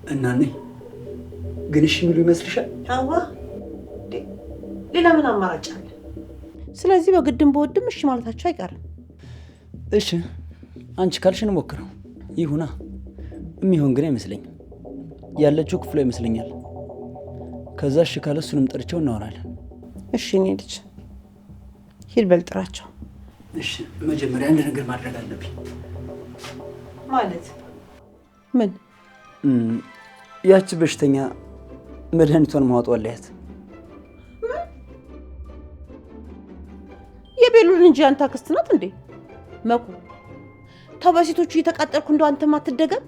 እናኔ ግን እሺ የሚሉ ይመስልሻል? አዋ ሌላ ምን አማራጭ አለ? ስለዚህ በግድም በወድም እሺ ማለታቸው አይቀርም። እሺ አንቺ ካልሽ እንሞክረው። ይሁና። የሚሆን ግን አይመስለኝም። ያለችው ክፍሏ ይመስለኛል። ከዛ እሺ ካለ እሱንም ጠርቸው እናወራለን። እሺ እኔ ልጅ ሂድ በል ጥራቸው። እሺ መጀመሪያ አንድ ነገር ማድረግ አለብኝ። ማለት ምን? ያቺ በሽተኛ መድኃኒቷን ማዋጥ አለያት። የቤሉል እንጂ አንተ አክስት ናት እንዴ? መኩ ተው፣ በሴቶቹ እየተቃጠልኩ እንደው አንተም አትደገም።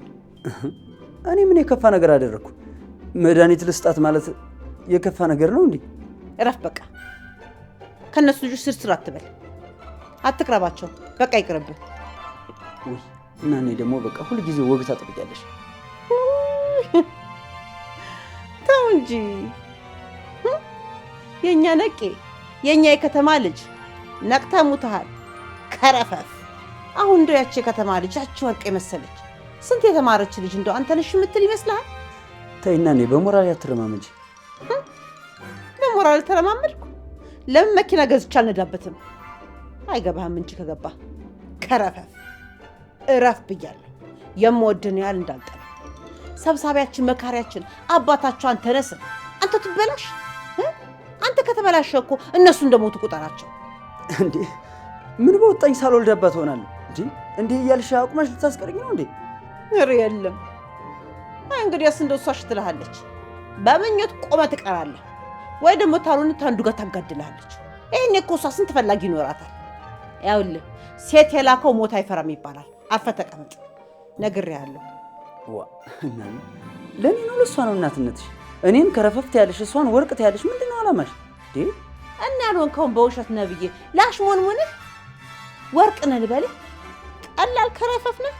እኔ ምን የከፋ ነገር አደረግኩ? መድኃኒት ልስጣት ማለት የከፋ ነገር ነው እንዴ? እረፍ በቃ። ከነሱ ልጆች ስርስር አትበል፣ አትቅረባቸው። በቃ ይቅርብህ። ውይ እና እኔ ደግሞ በቃ ሁሉ ጊዜ ወግ ታጠብቂያለሽ። ተው እንጂ የኛ ነቄ፣ የኛ የከተማ ልጅ ነቅተህ ሙተሃል። ከረፈፍ አሁን እንደው ያቺ የከተማ ልጅ ያቺ ወርቅ የመሰለች ስንት የተማረች ልጅ እንደው አንተ ነሽ የምትል ይመስልሃል? ተይና እኔ በሞራል ያትረማመጂ። በሞራል ተረማመድኩ? ለምን መኪና ገዝቼ አልነዳበትም? አይገባህም እንጂ ከገባ ከረፈፍ እረፍ ብያለሁ። የምወድን ያህል እንዳልጠላ ሰብሳቢያችን፣ መካሪያችን፣ አባታቸው አንተ ነህ። አንተ ትበላሽ። አንተ ከተበላሸ እኮ እነሱ እንደሞቱ ቁጠራቸው። እንዴ ምን በወጣኝ ሳልወልድ አባት ሆናለሁ እንዴ? እንዴ እያልሽ አቁመሽ ልታስቀርኝ ነው እንዴ? ኧረ የለም። አይ እንግዲያስ እንደው እሷ እሺ ትልሃለች። በምኞት ቆመ ትቀራለህ፣ ወይ ደግሞ ታሉን ታንዱ ጋር ታጋድልሃለች። ይሄኔ እኮ እሷ ስንት ፈላጊ ይኖራታል። ያውልህ ሴት የላከው ሞት አይፈራም ይባላል። አርፈህ ተቀመጥ ነግሬሃለሁ። ዋ እና ለኔ ነው ለሷ ነው እናትነትሽ? እኔን ከረፈፍት ያለሽ እሷን ወርቅት ያለሽ ምንድነው አላማሽ እንዴ? እና ያልሆንከውን በውሸት ነብዬ ላሽሞንሙንህ ወርቅ ነህ ልበልህ? ቀላል ከረፈፍ ነህ።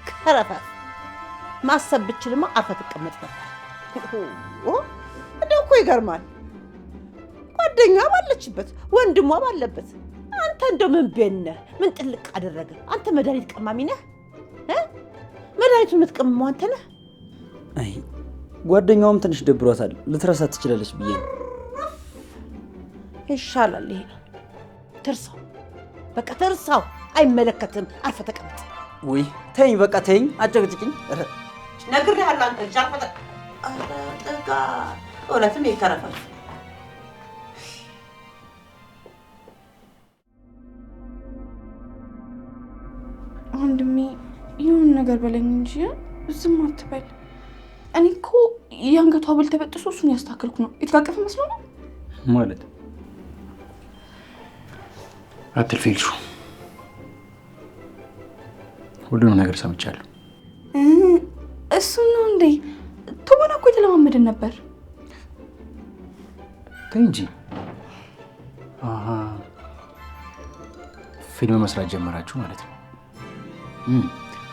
ከረፈፍ ማሰብ ብችልማ አርፈህ ትቀመጥ ነበር። እንደው እኮ ይገርማል። ጓደኛዋ ባለችበት ወንድሟ ባለበት አንተ እንደው ምን ቤነህ? ምን ጥልቅ አደረገ? አንተ መድኃኒት ቀማሚ ነህ? መድኃኒቱን የምትቀምመው አንተ ነህ። አይ ጓደኛውም ትንሽ ደብሯታል፣ ልትረሳት ትችላለች ብዬ ነው። ይሻላል ይሄ ነው። ትርሳው፣ በቃ ትርሳው። አይመለከትም። አርፈህ ተቀመጥ። ውይ ተይኝ፣ በቃ ተይኝ፣ አጨቅጭቅኝ። ነግሬሃለሁ። አንተ ልጅ አርፈህ ጠጋ። እውነትም ይከረፋል። ወንድሜ ይሁን ነገር በለኝ እንጂ ዝም አትበል። እኔ እኮ የአንገቷ ብል ተበጥሶ እሱን ያስተካከልኩ ነው። የተቃቀፈ መስሎ ነው ማለት አትልፊልሹ። ሁሉንም ነገር ሰምቻለሁ። እሱን ነው እንዴ? ቶባና እኮ የተለማመድን ነበር። ተይ እንጂ። ፊልም መስራት ጀመራችሁ ማለት ነው?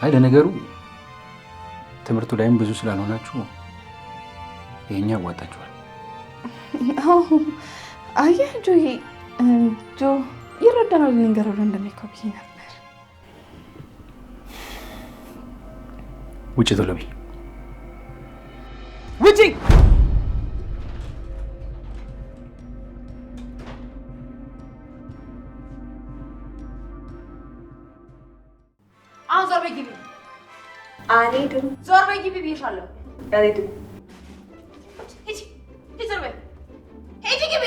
አይ ለነገሩ ትምህርቱ ላይም ብዙ ስላልሆናችሁ ይሄኛ ያዋጣችኋል። አየህ ጆዬ፣ ጆ ይረዳናል። ልንገረው እንደሚኮብ ነበር። ውጭ ቶሎ በይ። ውጪ! አሁን ዞር በይ ግቢ። አልሄድም። ዞር በይ ግቢ ብዬሻለሁ። አልሄድም። ሂጂ ዞር በይ። ሂጂ ግቢ።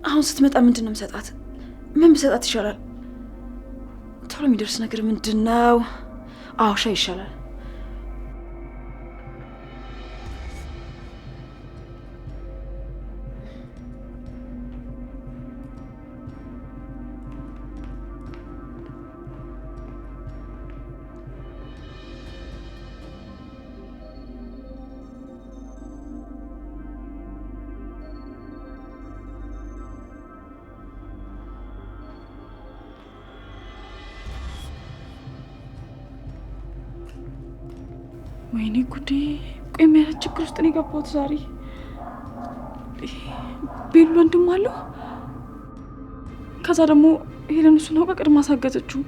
አሁን ስትመጣ ምንድን ነው የምሰጣት? ምን ብሰጣት ይሻላል? ቶሎ የሚደርስ ነገር ምንድን ነው? አዎ ሻይ ይሻላል። ወይኔ ጉዴ! ቆይ ምን ያህል ችግር ውስጥ ነው የገባሁት ዛሬ? ቤሉ ወንድም አለው። ከዛ ደግሞ ሄለን እሱን አውቃ ቀድማ አሳገተችው።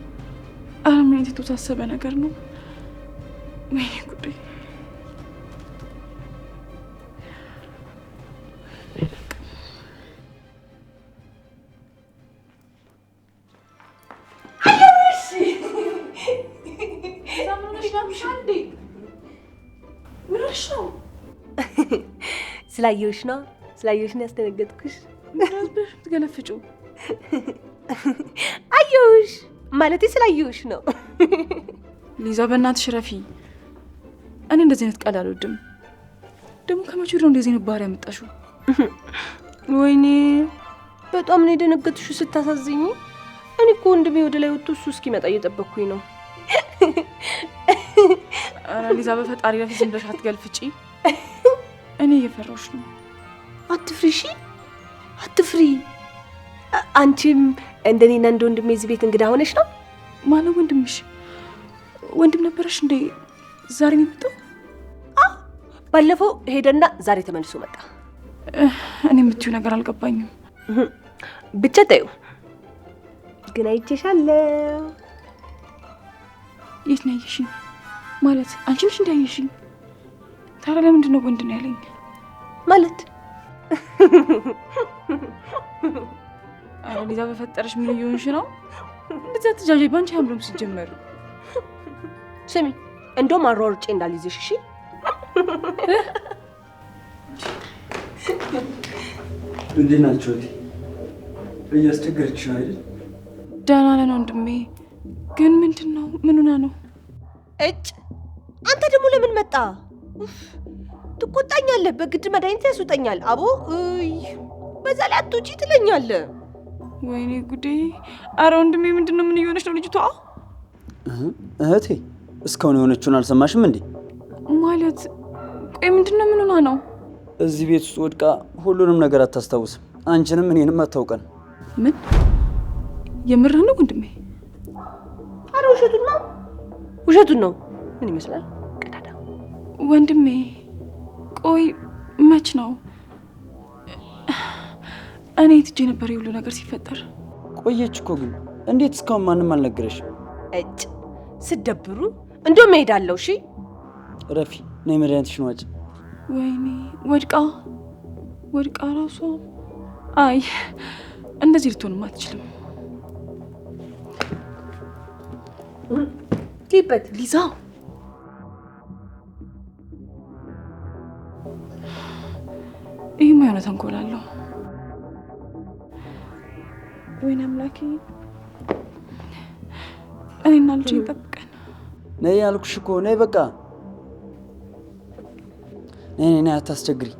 ኧረ ምን አይነት የተወሳሰበ ነገር ነው! ወይኔ ጉዴ! ስላየሁሽ ነው ያስደነገጥኩሽ። ምራዝበሽ ትገለፍጩ አየሁሽ ማለቴ ስላየሁሽ ነው። ሊዛ በእናትሽ ረፊ። እኔ እንደዚህ አይነት ቃል አልወድም። ደግሞ ከመቼ ነው እንደዚህ አይነት ባህሪ ያመጣሽው? ወይኔ በጣም ነው የደነገጥሽው ስታሳዝኝ። እኔ እኮ ወንድሜ ወደ ላይ ወጥቶ እሱ እስኪመጣ እየጠበቅኩኝ ነው። ኧረ ሊዛ በፈጣሪ ረፊ ዝም ብለሽ አትገልፍጪ። እኔ እየፈራሁሽ ነው። አትፍሪ። አንቺም እንደኔና እንደ ወንድሜ እዚህ ቤት እንግዳ ሆነሽ ነው? ማነው ወንድምሽ? ወንድም ነበረሽ እንዴ? ዛሬ ነው የመጣው? ባለፈው ሄደና ዛሬ ተመልሶ መጣ። እኔ የምትይው ነገር አልገባኝም። ብቻ ተይው። ግን አይቼሻለሁ። የት ነው ያየሽኝ? ማለት አንቺ ነሽ እንዳየሽኝ? ታዲያ ለምንድን ነው ወንድ ነው ያለኝ? ማለት አረ ሊዛ በፈጠረሽ ምን እየሆንሽ ነው? እንደዛ ተጃጃይ ባንቺ አምሮም ሲጀመር። ስሚ እንደውም አሯርጬ እንዳልይዝሽ እሺ? እንዴት ናችሁ? እያስቸገረች ነው አይደል? ደህና ነን ወንድሜ። ግን ምንድን ነው? ምን ሆና ነው? አንተ ደግሞ ለምን መጣ? ትቆጣኛለህ። በግድ መድኃኒት ያስውጠኛል። አቦ በዛ ላይ አትውጪ ትለኛለህ። ወይኔ ጉዴ! አረ ወንድሜ ምንድን ነው? ምን እየሆነች ነው ልጅቷ? እህቴ እስካሁን የሆነችውን አልሰማሽም እንዴ? ማለት ቆይ ምንድን ነው? ምን ሆና ነው? እዚህ ቤት ውስጥ ወድቃ ሁሉንም ነገር አታስታውስም። አንቺንም እኔንም አታውቀን። ምን የምርህ ነው ወንድሜ? አረ ውሸቱን ነው። ምን ይመስላል? ቀዳዳ ወንድሜ ቆይ መች ነው? እኔ ትጄ ነበር የሁሉ ነገር ሲፈጠር። ቆየች እኮ ግን እንዴት እስካሁን ማንም አልነገረሽም? ስደብሩ እንደው መሄዳለሁ። እሺ ረፊ ነይ መድኃኒትሽን ዋጭ። ወይኔ ወድቃ ራሷ። አይ እንደዚህ ልትሆንም አትችልም። ትይበት ሊዛ ይህማ የሆነ ተንኮል አለው። ወይኔ አምላኬ፣ እኔና ልጅ ይጠብቀን። ነይ ያልኩሽ እኮ ነይ፣ በቃ ነይ፣ አታስቸግሪ።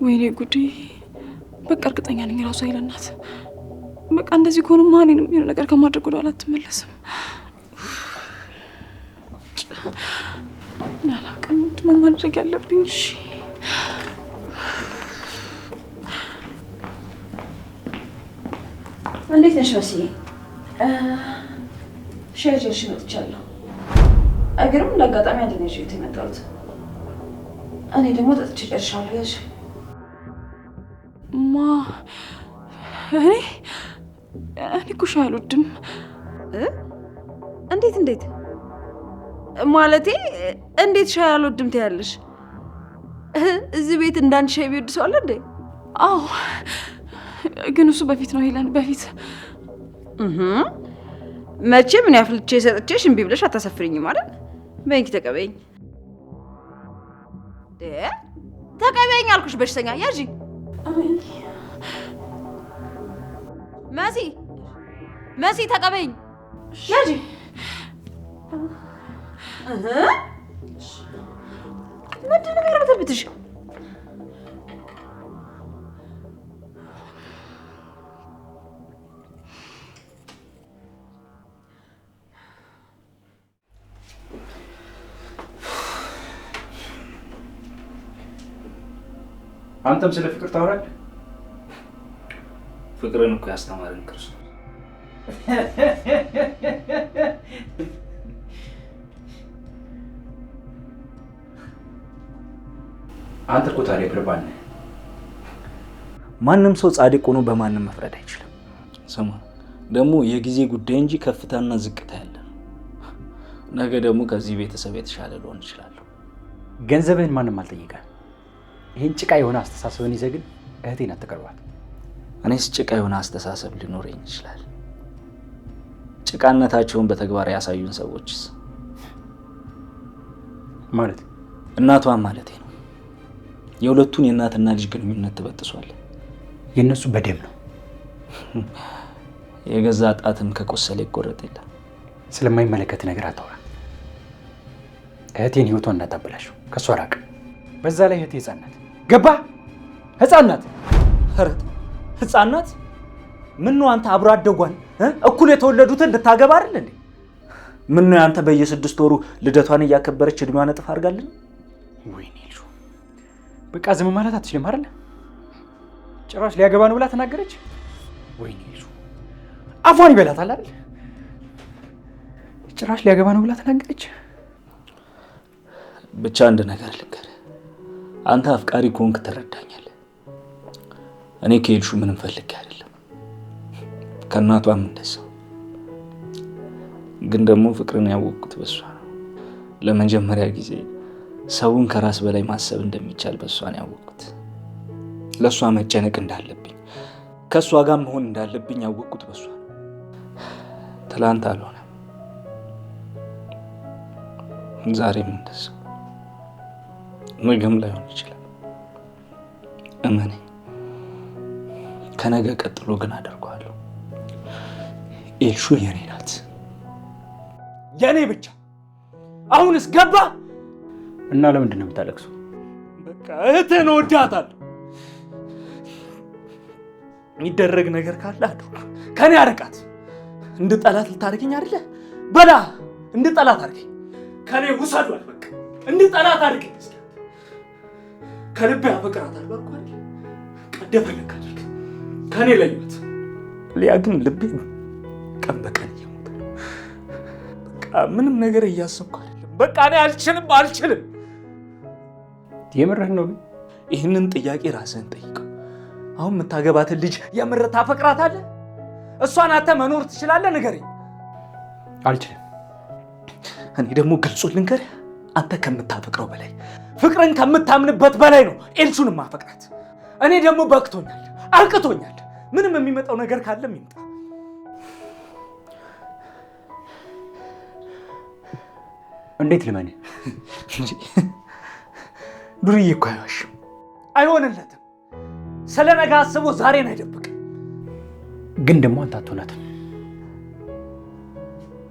ወይኔ ጉዴ! በቃ እርግጠኛ ነኝ ራሱ አይለናት። በቃ እንደዚህ ከሆነማ እኔንም የሆነ ነገር ከማድረግ ወደ ኋላ አትመለስም። አላውቅም ምንድን ነው ማድረግ ያለብኝ። እሺ እንዴት ነሽ መስዬ? ሸርሽ መጥቻለሁ። አገርም ለአጋጣሚ አንድ ነሽ የመጣሁት። እኔ ደግሞ ጠጥቼ ጨርሻለሁ። ያሽ እኔ እኮ ሻይ አልወድም። እንዴት ማለቴ እንዴት ሻይ አልወድም ትያለሽ? እዚህ ቤት እንዳንድ ሻይ ቢወድ ሰው አለ እንዴ? አዎ ግን እሱ በፊት ነው ሄለን፣ በፊት መቼም ምን ያፍልቼ ሰጥቼሽ እምቢ ብለሽ አታሰፍሪኝም አይደል? በእንኪ ተቀበይኝ። ተቀበይኝ አልኩሽ በሽተኛ። ያዢ መሲ ተቀበይኝ። ያዢ ምንድን ነው የሚያረበተብትሽ? አንተም ስለ ፍቅር ታወራለህ? ፍቅርን እኮ ያስተማረን ክርስቶስ። አንተ እኮ ታዲያ ብርባን ማንም ሰው ጻድቅ ሆኖ በማንም መፍረድ አይችልም። ስማ ደግሞ የጊዜ ጉዳይ እንጂ ከፍታና ዝቅታ ያለ ነው። ነገ ደግሞ ከዚህ ቤተሰብ የተሻለ ልሆን እችላለሁ። ገንዘብህን ማንም አልጠየቀም። ይህን ጭቃ የሆነ አስተሳሰብን ይዘህ ግን እህቴን አትቀርባት። እኔስ ጭቃ የሆነ አስተሳሰብ ሊኖረኝ ይችላል። ጭቃነታቸውን በተግባር ያሳዩን ሰዎችስ? ማለት እናቷን ማለቴ ነው። የሁለቱን የእናትና ልጅ ግንኙነት ትበጥሷል። የእነሱ በደም ነው። የገዛ ጣትም ከቆሰለ ይቆረጥ የለም። ስለማይመለከት ነገር አታውራ። እህቴን ህይወቷን እንዳታበላሽው፣ ከእሷ ራቅ። በዛ ላይ እህቴ ህፃን ናት። ገባህ? ህፃን ናት። ኧረ ህፃን ናት? ምነው አንተ አብሮ አደጓን እኩል የተወለዱትን እንድታገባ አይደል እንዴ? ምነው አንተ በየ6 ወሩ ልደቷን እያከበረች እድሜዋን እጥፍ አድርጋልን? ወይኔ ልጁ በቃ ዝም ማለት አትችልም አይደል? ጭራሽ ሊያገባ ነው ብላ ተናገረች። ወይኔ ልጁ አፏን ይበላታል አይደል? ጭራሽ ሊያገባ ነው ብላ ተናገረች። ብቻ አንድ ነገር ልንገርህ፣ አንተ አፍቃሪ ከሆንክ ትረዳኛለህ። እኔ ከሄድሹ ምንም ፈልጌ አይደለም፣ ከእናቷም እንደዛው። ግን ደግሞ ፍቅርን ያወቅኩት በሷ ነው። ለመጀመሪያ ጊዜ ሰውን ከራስ በላይ ማሰብ እንደሚቻል በሷ ነው ያወቅኩት። ለሷ መጨነቅ እንዳለብኝ፣ ከሷ ጋር መሆን እንዳለብኝ ያወቅኩት በሷ ነው። ትላንት አልሆነም፣ ዛሬም እንደዛው፣ ነገም ላይሆን ይችላል። እመነኝ፣ ከነገ ቀጥሎ ግን አደርገዋለሁ። ኤልሹ የኔ ናት፣ የኔ ብቻ። አሁንስ ገባ? እና ለምንድን ነው የምታለቅሱ? በቃ እህቴን እወዳታለሁ። የሚደረግ ነገር ካለ አድርጉ፣ ከኔ አርቃት። እንድጠላት ልታደርገኝ አይደለ? በላ እንድጠላት አድርገኝ። ከኔ ውሰዷል። በቃ እንድጠላት አድርገኝ። ከልቤ አፈቅራታለሁ አልኩ አይደል? ቀደፈለክ አድርግ። ከኔ ለዩት። ሊያ ግን ልቤ ቀን በቀን እየሞተ ነው። በቃ ምንም ነገር እያሰብኩ አይደለም። በቃ እኔ አልችልም። የምርህን ነው? ግን ይህንን ጥያቄ ራስህን ጠይቀው። አሁን የምታገባትን ልጅ የምር ታፈቅራታለህ? እሷን አተ መኖር ትችላለህ? ንገረኝ። አልችልም። እኔ ደግሞ ግልጹን ልንገርህ፣ አንተ ከምታፈቅረው በላይ ፍቅርን ከምታምንበት በላይ ነው ኤልሹን ማፈቅራት። እኔ ደግሞ በቅቶኛል፣ አርቅቶኛል። ምንም የሚመጣው ነገር ካለም ይምጣ። እንዴት ልመን? ዱርዬ እኮ አይዋሽም፣ አይሆንለትም። ስለ ነገ አስቦ ዛሬን አይደብቅም። ግን ደግሞ አንተ አትሆናትም።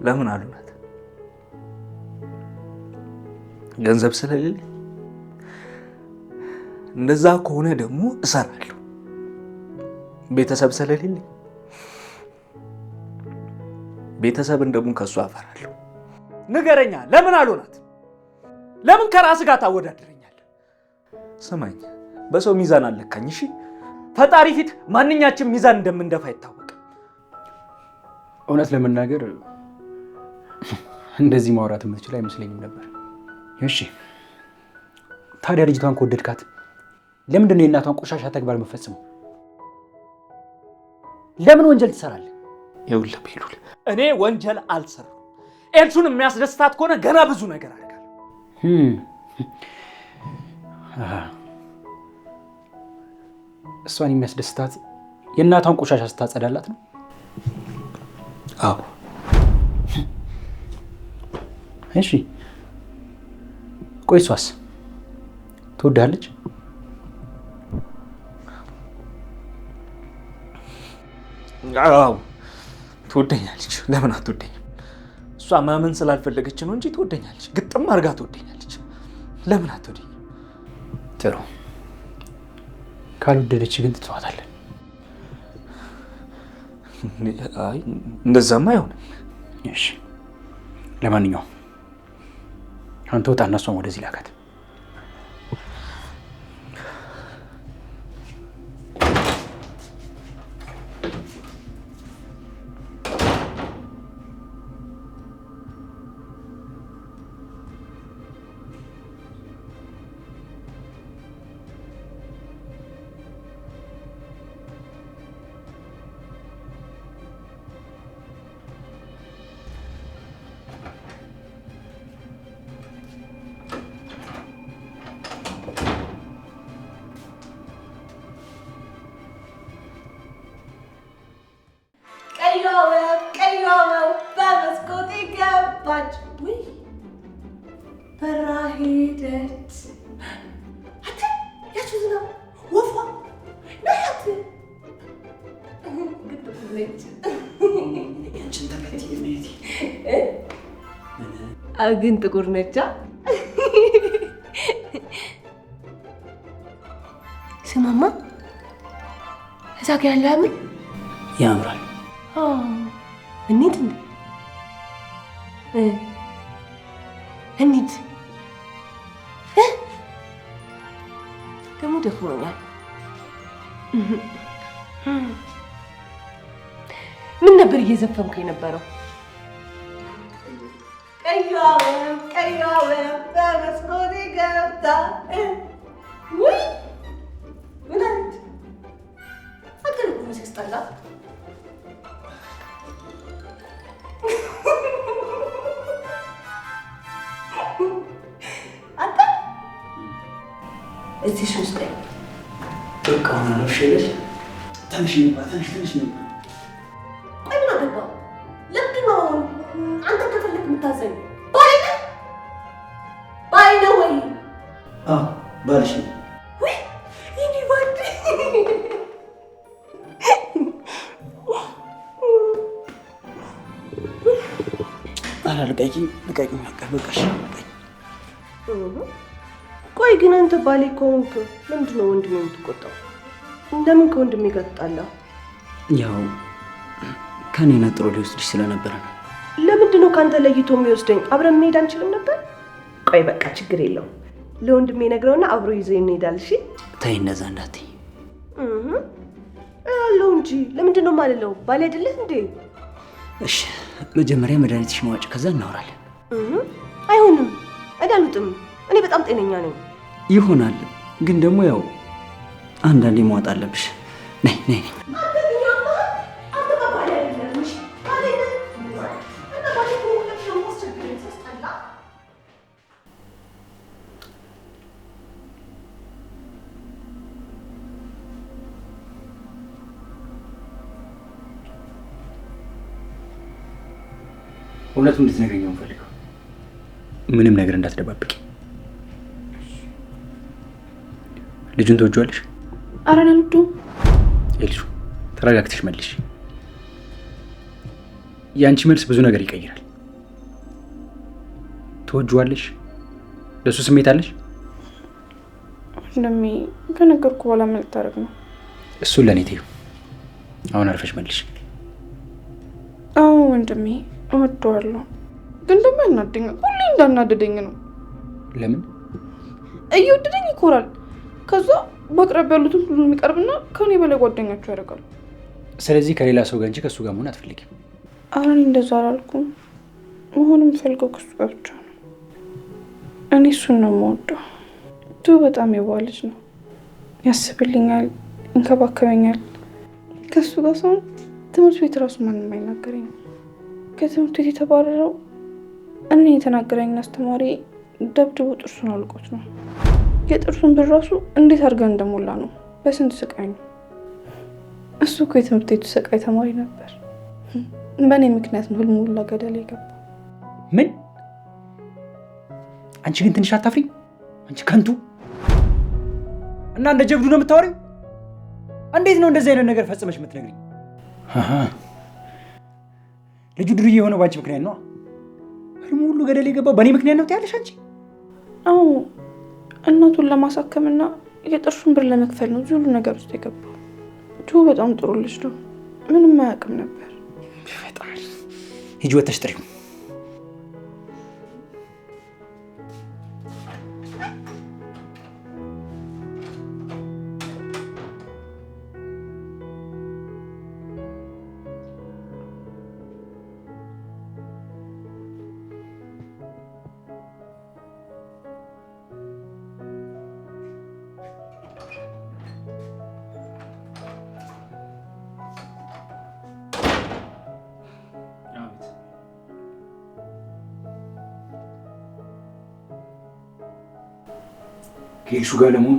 ለምን አሉናት? ገንዘብ ስለሌለ? እንደዛ ከሆነ ደግሞ እሰራለሁ። ቤተሰብ ስለሌለ? ቤተሰብን ደግሞ ከሱ አፈራለሁ። ንገረኛ፣ ለምን አሉናት? ለምን ከራስ ጋር ታወዳድረኛለህ? ስማኝ፣ በሰው ሚዛን አለካኝ። እሺ፣ ፈጣሪ ፊት ማንኛችን ሚዛን እንደምንደፋ አይታወቅም። እውነት ለመናገር እንደዚህ ማውራት የምትችል አይመስለኝም ነበር። እሺ፣ ታዲያ ልጅቷን ከወደድካት ለምንድን ነው የእናቷን ቆሻሻ ተግባር የምትፈጽመው? ለምን ወንጀል ትሰራለህ? ይኸውልህ ቤሉል፣ እኔ ወንጀል አልሰራም። ኤልሹን የሚያስደስታት ከሆነ ገና ብዙ ነገር አድርጋለሁ። እሷን የሚያስደስታት የእናቷን ቆሻሻ ስታጸዳላት ነው? አዎ። እሺ፣ ቆይ እሷስ ትወድሃለች? አዎ ትወደኛለች። ለምን አትወደኝም? እሷ ማመን ስላልፈለገች ነው እንጂ ትወደኛለች። ግጥም አድርጋ ትወደኛለች። ለምን አትወደኝም? ጥሩ፣ ካልወደደች ግን ትተዋታለን። አይ እንደዛማ አይሆንም። እሺ፣ ለማንኛውም አንተ ወጣና እሷን ወደዚህ ላካት። ሄደች። አተ ያቺ ዝናብ ወፏ ናት። ግን ጥቁር ነች። ያንቺን ተከትዬ ነኝ። ግን ጥቁር ነች። ስማማ እዛ ጋ ያለው ያምን ያምራል። እንሂድ እንሂድ። ደግሞ ደክሞኛል። ምን ነበር እየዘፈንኩ የነበረው? ቀይዋ በመስኮቴ ገብታ ውይ ምን አለች? አገር እኮ ሲያስጠላ። አንተ እዚህ ውስጥ በቃ ሆነ ነው ሸለሽ ትንሽ ነው ትንሽ ነው። ቆይ ምን አገባ? ለምንድን ነው አንተ ከፈለክ የምታዘኝ? ባይ ነው ወይ? ባልሽ ነው። ወይ ይሄ ባንድ ልቀቂኝ በቃሽ። ቆይ ግን አንተ ባሌ ከሆንክ ለምንድን ነው ወንድሜ የምትቆጣው? እንደምን ከወንድሜ ጋር ትጣላ? ያው ከኔ ነጥሮ ሊወስድሽ ስለነበረ ነው። ለምንድን ነው ካንተ ለይቶ የሚወስደኝ? አብረን መሄድ አንችልም ነበር? ቆይ በቃ ችግር የለውም። ለወንድሜ ነግረውና አብሮ ይዞ ይሄዳል። እሺ ተይ እንደዛ እንዳትይ። አለው እንጂ ለምንድን ነው የማልለው? ባሌ አይደለህ እንዴ? እሺ መጀመሪያ መድኃኒትሽ መዋጭ፣ ከዛ እናወራለን። አይሆንም፣ አይዳሉጥም። እኔ በጣም ጤነኛ ነኝ። ይሆናል፣ ግን ደግሞ ያው አንዳንዴ መዋጥ አለብሽ። ነይ ነይ ነይ። እውነቱን እንድትነግረኝ ነው የምፈልገው። ምንም ነገር እንዳትደባብቂ። ልጁን ትወጂዋለሽ? ኧረ አልወደውም። ኤልሹ ተረጋግተሽ መልሽ። የአንቺ መልስ ብዙ ነገር ይቀይራል። ትወጂዋለሽ? ለሱ ስሜት አለሽ? ወንድሜ ከነገርኩ በኋላ ምን ልታደርግ ነው? እሱን ለእኔ ተይው። አሁን አርፈሽ መልሽ። አዎ ወንድሜ እወደዋለሁ፣ ግን ደግሞ ያናደኛል። ሁሌ እንዳናደደኝ ነው። ለምን? እየወደደኝ ይኮራል። ከዛ በቅርብ ያሉትን ሁሉ የሚቀርብና ከኔ በላይ ጓደኛቸው ያደርጋሉ። ስለዚህ ከሌላ ሰው ጋር እንጂ ከእሱ ጋር መሆን አትፈልጊም? ኧረ እኔ እንደዛ አላልኩም። መሆን የምፈልገው ከሱ ጋር ብቻ ነው። እኔ እሱን ነው የምወደው። ቱ በጣም የዋህ ልጅ ነው። ያስብልኛል፣ ይንከባከበኛል። ከሱ ጋር ሰውን ትምህርት ቤት እራሱ ማንም አይናገረኝም። ከትምህርት ቤት የተባረረው እኔ የተናገረኝን አስተማሪ ደብድቦ ጥርሱን አልቆት ነው። የጥርሱን ብር ራሱ እንዴት አድርገን እንደሞላ ነው በስንት ስቃይ ነው። እሱ እኮ የትምህርት ቤቱ ስቃይ ተማሪ ነበር። በእኔ ምክንያት ነው ህልሙ ሁላ ገደል የገባው። ምን? አንቺ ግን ትንሽ አታፍሪ? አንቺ ከንቱ እና እንደ ጀብዱ ነው የምታወሪው? እንዴት ነው እንደዚህ አይነት ነገር ፈጽመሽ የምትነግሪኝ? ልጁ ድርዬ የሆነው ባንቺ ምክንያት ነው። ህልሙ ሁሉ ገደል የገባው በእኔ ምክንያት ነው ትያለሽ አንቺ? አዎ እናቱን ለማሳከምና የጥርሱን ብር ለመክፈል ነው እዚህ ሁሉ ነገር ውስጥ የገባው። ቱ በጣም ጥሩ ልጅ ነው። ምንም አያውቅም ነበር። በጣም ሂጂ ወተሽ ጥሪው። ከኤልሹ ጋር ለመሆን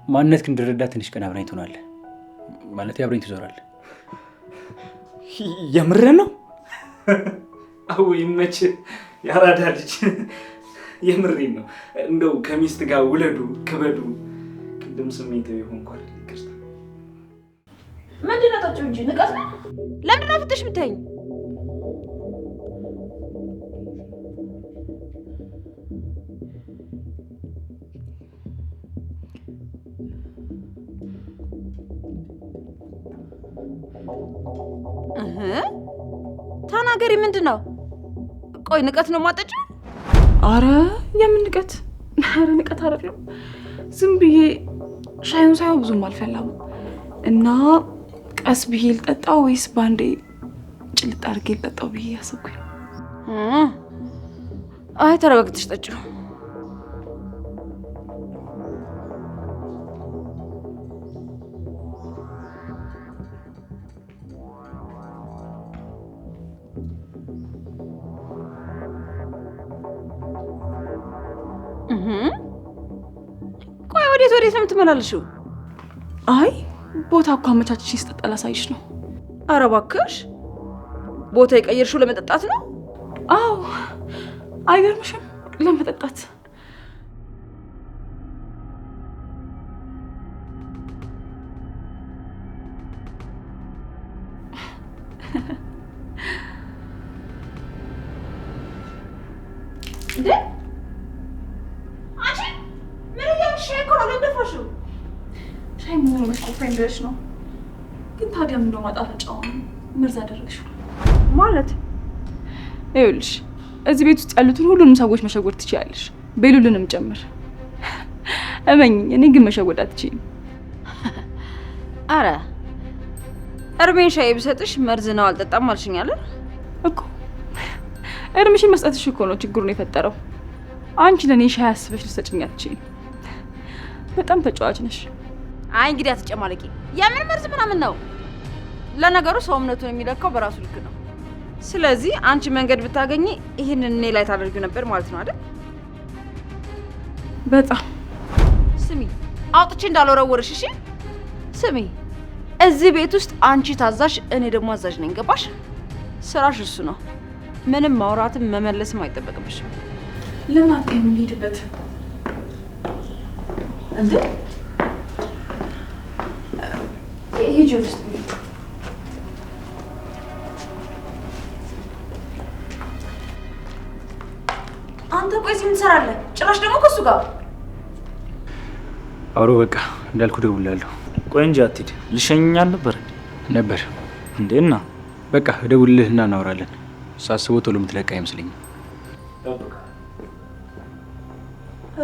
ማንነት ግን እንድረዳ ትንሽ ቀን አብራኝ ትሆናለህ። ማለት አብራኝ ትዞራለህ። የምር ነው? አዎ ይመች። ያራዳ ልጅ የምሬን ነው። እንደው ከሚስት ጋር ውለዱ ክበዱ። ቅድም ስሜታዊ ሆንኳል። ይቅርታ። ምንድን ነው ጠጪው እንጂ ንቀት ነው። ለምንድን ነው ፍትሽ የምታይኝ? ተናገሪ፣ ምንድን ነው? ቆይ ንቀት ነው ማጠጪው? አረ የምን ንቀት? አረ ንቀት አይደለም። ዝም ብዬ ሻዩን ሳይሆን ብዙም አልፈላም እና ቀስ ብዬ ልጠጣው ወይስ ባንዴ ጭልጥ አድርጌ ልጠጣው ብዬ ያሰብኩኝ። አይ ተረጋግተሽ ጠጪው። ቆይ ወዴት ነው የምትመላለሽው? አይ ቦታ እኮ አመቻችሽ ስጠጣ ላሳይሽ ነው። ኧረ እባክሽ ቦታ የቀየርሽው ለመጠጣት ነው? አዎ አይገርምሽም? ለመጠጣት። እንዴ አንቺ ምን እያልሽ እኮ ነው? ለደፈሽው ሻይ መሆኑ መስቆፈኝ ብለሽ ነው። ግን ታዲያ ምን ነው ማጣፈጫው መርዝ አደረግሽው ማለት? ይኸውልሽ እዚህ ቤት ውስጥ ያሉትን ሁሉንም ሰዎች መሸወድ ትችያለሽ፣ ቤሉልንም ጭምር። እመኝ፣ እኔ ግን መሸወድ አትችይም። አረ እርሜን ሻይ ብሰጥሽ መርዝ ነው አልጠጣም አልሽኝ አይደል እኮ። እርምሽን መስጠትሽ እኮ ነው ችግሩን የፈጠረው። አንቺ ለኔ ሻይ አስበሽ ልትሰጪኝ አትችይም። በጣም ተጫዋች ነሽ። አይ እንግዲህ አትጨማለቂ። የምን መርዝ ምናምን ነው? ለነገሩ ሰው እምነቱን የሚለካው በራሱ ልክ ነው። ስለዚህ አንቺ መንገድ ብታገኚ ይሄንን እኔ ላይ ታደርጊው ነበር ማለት ነው አይደል? በጣም ስሚ፣ አውጥቼ እንዳልወረወርሽ እሺ? ስሚ፣ እዚህ ቤት ውስጥ አንቺ ታዛዥ፣ እኔ ደግሞ አዛዥ ነኝ። ገባሽ? ስራሽ እሱ ነው። ምንም ማውራትም መመለስም አይጠበቅብሽም። ለምን አትቀይም? እንሂድበት እንዴ ሂጂ ውስጥ አንተ ቆይ እዚህ ምን ትሰራለህ? ጭራሽ ደግሞ ከሱ ጋር አውሮ በቃ እንዳልኩ ደውላለሁ። ቆይ እንጂ አትሂድ። ልሸኝ አልነበር ነበር እንዴና? በቃ እደውልልህና እናወራለን። ሳስበው ቶሎ የምትለቃ አይመስለኝም።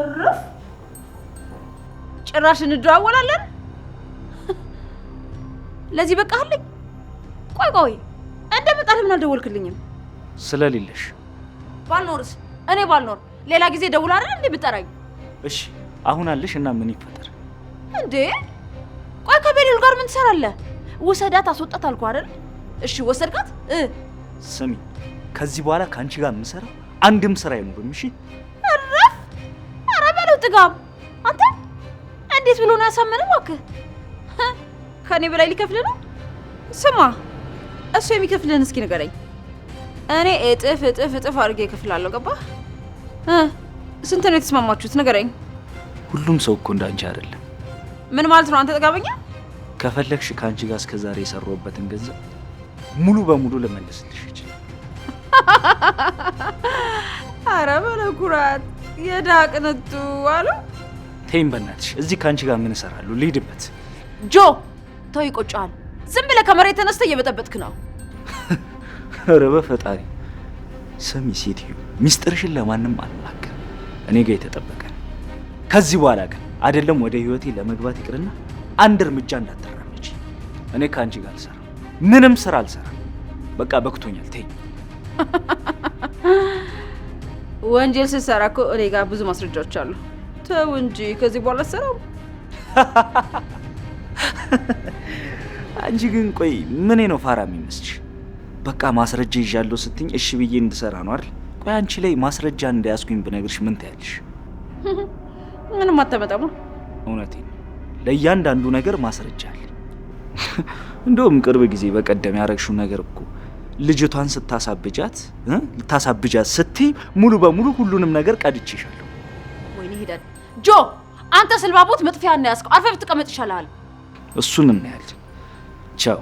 እረፍ። ጭራሽ እንደዋወላለን። ለዚህ በቃ አለኝ። ቆይ እንደመጣ ለምን አልደወልክልኝም? ስለሌለሽ። ባልኖርስ? እኔ ባልኖር ሌላ ጊዜ ደውል አይደል እንዴ ብጠራኝ? እሺ አሁን አለሽ እና ምን ይፈጠር እንዴ? ቆይ ከቤሌል ጋር ምን ትሰራለህ? ወሰዳት አስወጣት አልኩ አይደል? እሺ ወሰድካት? ስሚ፣ ከዚህ በኋላ ካንቺ ጋር የምሰራው አንድም ስራ አይኖርም። እሺ እረፍ። ኧረ በለው ጥጋብ። አንተ እንዴት ብሎ ነው ያሳመነው? እባክህ ከኔ በላይ ሊከፍል ነው? ስማ፣ እሱ የሚከፍልህን እስኪ ንገረኝ። እኔ እጥፍ እጥፍ እጥፍ አድርጌ እከፍላለሁ። ገባህ? ስንት ነው የተስማማችሁት? ንገረኝ። ሁሉም ሰው እኮ እንዳንቺ አይደለም። ምን ማለት ነው አንተ ጥጋበኛ? ከፈለግሽ ካንቺ ጋር እስከዛሬ የሰራሁበትን ገንዘብ ሙሉ በሙሉ ልመልስልሽ ይችላል። አረ በለው ኩራት የዳ ቅንጡ አሉ። ተይኝ በእናትሽ። እዚህ ካንቺ ጋር ምን እሰራለሁ? ልሂድበት። ጆ ተው፣ ይቆጫል። ዝም ብለህ ከመሬት ተነስተህ እየበጠበጥክ ነው። ኧረ በፈጣሪ ስሚ ሴትዮ፣ ሚስጥርሽን ለማንም አልናገርም። እኔ ጋር የተጠበቀ ነው። ከዚህ በኋላ ግን አይደለም ወደ ህይወቴ ለመግባት ይቅርና አንድ እርምጃ እንዳትራመጂ። እኔ ካንቺ ጋር አልሰራም፣ ምንም ስራ አልሰራም። በቃ በቅቶኛል። ተይኝ። ወንጀል ስትሰራ እኮ እኔ ጋር ብዙ ማስረጃዎች አሉ። ተው እንጂ ከዚህ በኋላ አትሰራም። አንቺ ግን ቆይ ምን ነው ፋራ የሚመስልሽ? በቃ ማስረጃ ይዣለሁ ስትኝ እሺ ብዬ እንድሰራ ነው አይደል? ቆይ አንቺ ላይ ማስረጃ እንዳያስኩኝ ብነግርሽ ምን ታያለሽ? ምንም አታመጣማ። እውነቴን ነው። ለእያንዳንዱ ነገር ማስረጃ አለ። እንደውም ቅርብ ጊዜ በቀደም ያረግሽው ነገር እኮ ልጅቷን ልታሳብጃት ስትይ ሙሉ በሙሉ ሁሉንም ነገር ቀድቼሻለሁ። ወይኔ ሄደን ጆ፣ አንተ ስልባቦት መጥፊያ እና ያስከው አርፈህ ብትቀመጥ ይሻላል። እሱን እናያለን። ቻው።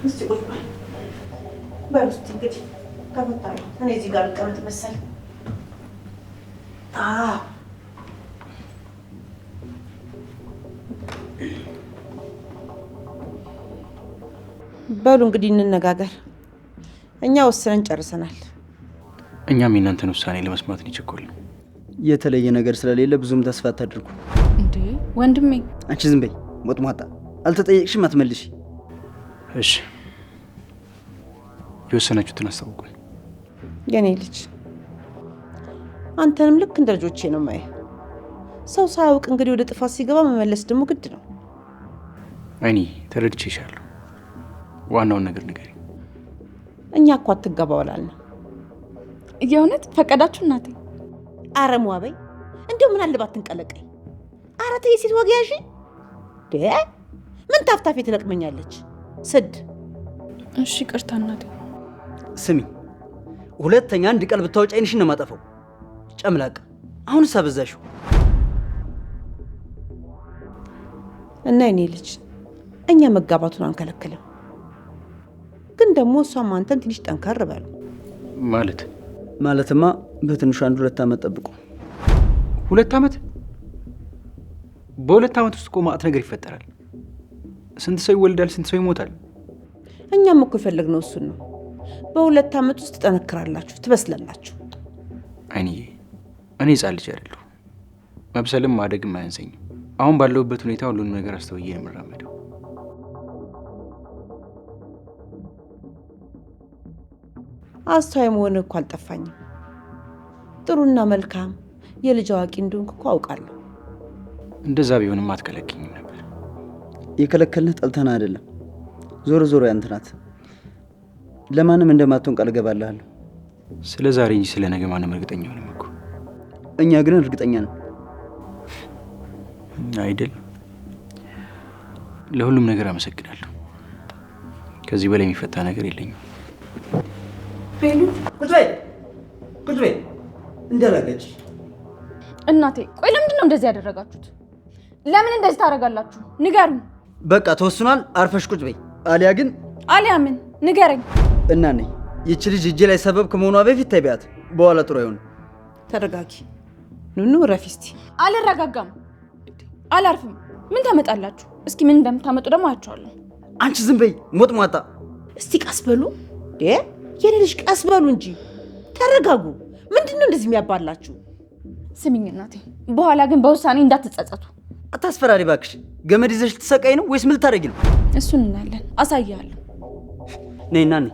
እስቲ ቁጭ በል በል እስቲ እንግዲህ ከፈታለሁ። እኔ እዚህ ጋር ልቀመጥ መሰል። በሉ እንግዲህ እንነጋገር። እኛ ወስነን ጨርሰናል። እኛም የእናንተን ውሳኔ ለመስማት ነው የቸኮልነው። የተለየ ነገር ስለሌለ ብዙም ተስፋ አታድርጉ። እንዴ ወንድሜ፣ አንቺ ዝም በይ ሞጥሟጣ። አልተጠየቅሽም አትመልሽ። እሺ የወሰናችሁትን አስታውቁኝ። የኔ ልጅ አንተንም ልክ እንደ ልጆቼ ነው የማየው። ሰው ሳያውቅ እንግዲህ ወደ ጥፋት ሲገባ መመለስ ደግሞ ግድ ነው። አይኒ ተረድቼሻለሁ። ዋናውን ነገር ንገሪ። እኛ እኮ አትገባው አላልንም። የእውነት ፈቀዳችሁ እናቴ? አረ ሟበይ እንደው ምን አለባት ትንቀለቀኝ። አረ ተይ ሴት ወግ ያዢ። ምን ታፍታፊ ትለቅመኛለች ስድ። እሺ ይቅርታ እናቴ። ስሚ፣ ሁለተኛ አንድ ቃል ብታወጪ ዓይንሽን ነው የማጠፋው። ጨምላቅ፣ አሁንስ አበዛሽው። እና የኔ ልጅ እኛ መጋባቱን አንከለክልም፣ ግን ደግሞ እሷም አንተን ትንሽ ጠንከር በሉ። ማለትማ በትንሹ 1-2 ዓመት ጠብቁ። 2 ዓመት? በ2 ዓመት ውስጥ እኮ ማዕት ነገር ይፈጠራል። ስንት ሰው ይወልዳል፣ ስንት ሰው ይሞታል። እኛም እኮ የፈለግነው እሱን ነው። በ2 ዓመት ውስጥ ትጠነክራላችሁ፣ ትበስላላችሁ። አይንዬ፣ እኔ ሕፃን ልጅ አይደለሁ። መብሰልም ማደግም አያንሰኝም። አሁን ባለሁበት ሁኔታ ሁሉንም ነገር አስተውዬ ነው የምራመደው። አስተዋይ መሆን እኮ አልጠፋኝም። ጥሩና መልካም የልጅ አዋቂ እንደሆንክ እኮ አውቃለሁ። እንደዛ ቢሆንም አትከለክኝም ነበር። የከለከልንህ ጠልተና አይደለም። ዞሮ ዞሮ ያንተ ናት። ለማንም እንደማትሆን ቃል እገባልሃለሁ። ስለ ዛሬ እንጂ ስለ ነገ ማንም እርግጠኛ ሆነም እኮ። እኛ ግን እርግጠኛ ነን አይደል? ለሁሉም ነገር አመሰግናለሁ። ከዚህ በላይ የሚፈታ ነገር የለኝም። ቤሉ ቁጭ በይ እንዳላገጭ። እናቴ፣ ቆይ ለምንድን ነው እንደዚህ ያደረጋችሁት? ለምን እንደዚህ ታደርጋላችሁ? ንገሩኝ። በቃ ተወስኗል። አርፈሽ ቁጭ በይ። አሊያ ግን አሊያ ምን? ንገረኝ። እና ነኝ ይቺ ልጅ እጄ ላይ ሰበብ ከመሆኗ በፊት ተይቢያት፣ በኋላ ጥሩ አይሆንም። ተረጋጊ ኑኑ፣ ረፊ እስቲ። አልረጋጋም፣ አላርፍም። ምን ታመጣላችሁ? እስኪ ምን እንደምታመጡ ደግሞ አያቸዋለሁ። አንቺ ዝም በይ ሞጥሟጣ። እስቲ ቀስ በሉ የኔ ልጅ፣ ቀስ በሉ እንጂ ተረጋጉ። ምንድን ነው እንደዚህ የሚያባላችሁ? ስሚኝ እናቴ፣ በኋላ ግን በውሳኔ እንዳትጸጸቱ። አታስፈራሪ ባክሽ። ገመድ ይዘሽ ልትሰቃይ ነው ወይስ ምን ልታደርጊ ነው? እሱን እናያለን፣ አሳያለሁ። ነይና ነይ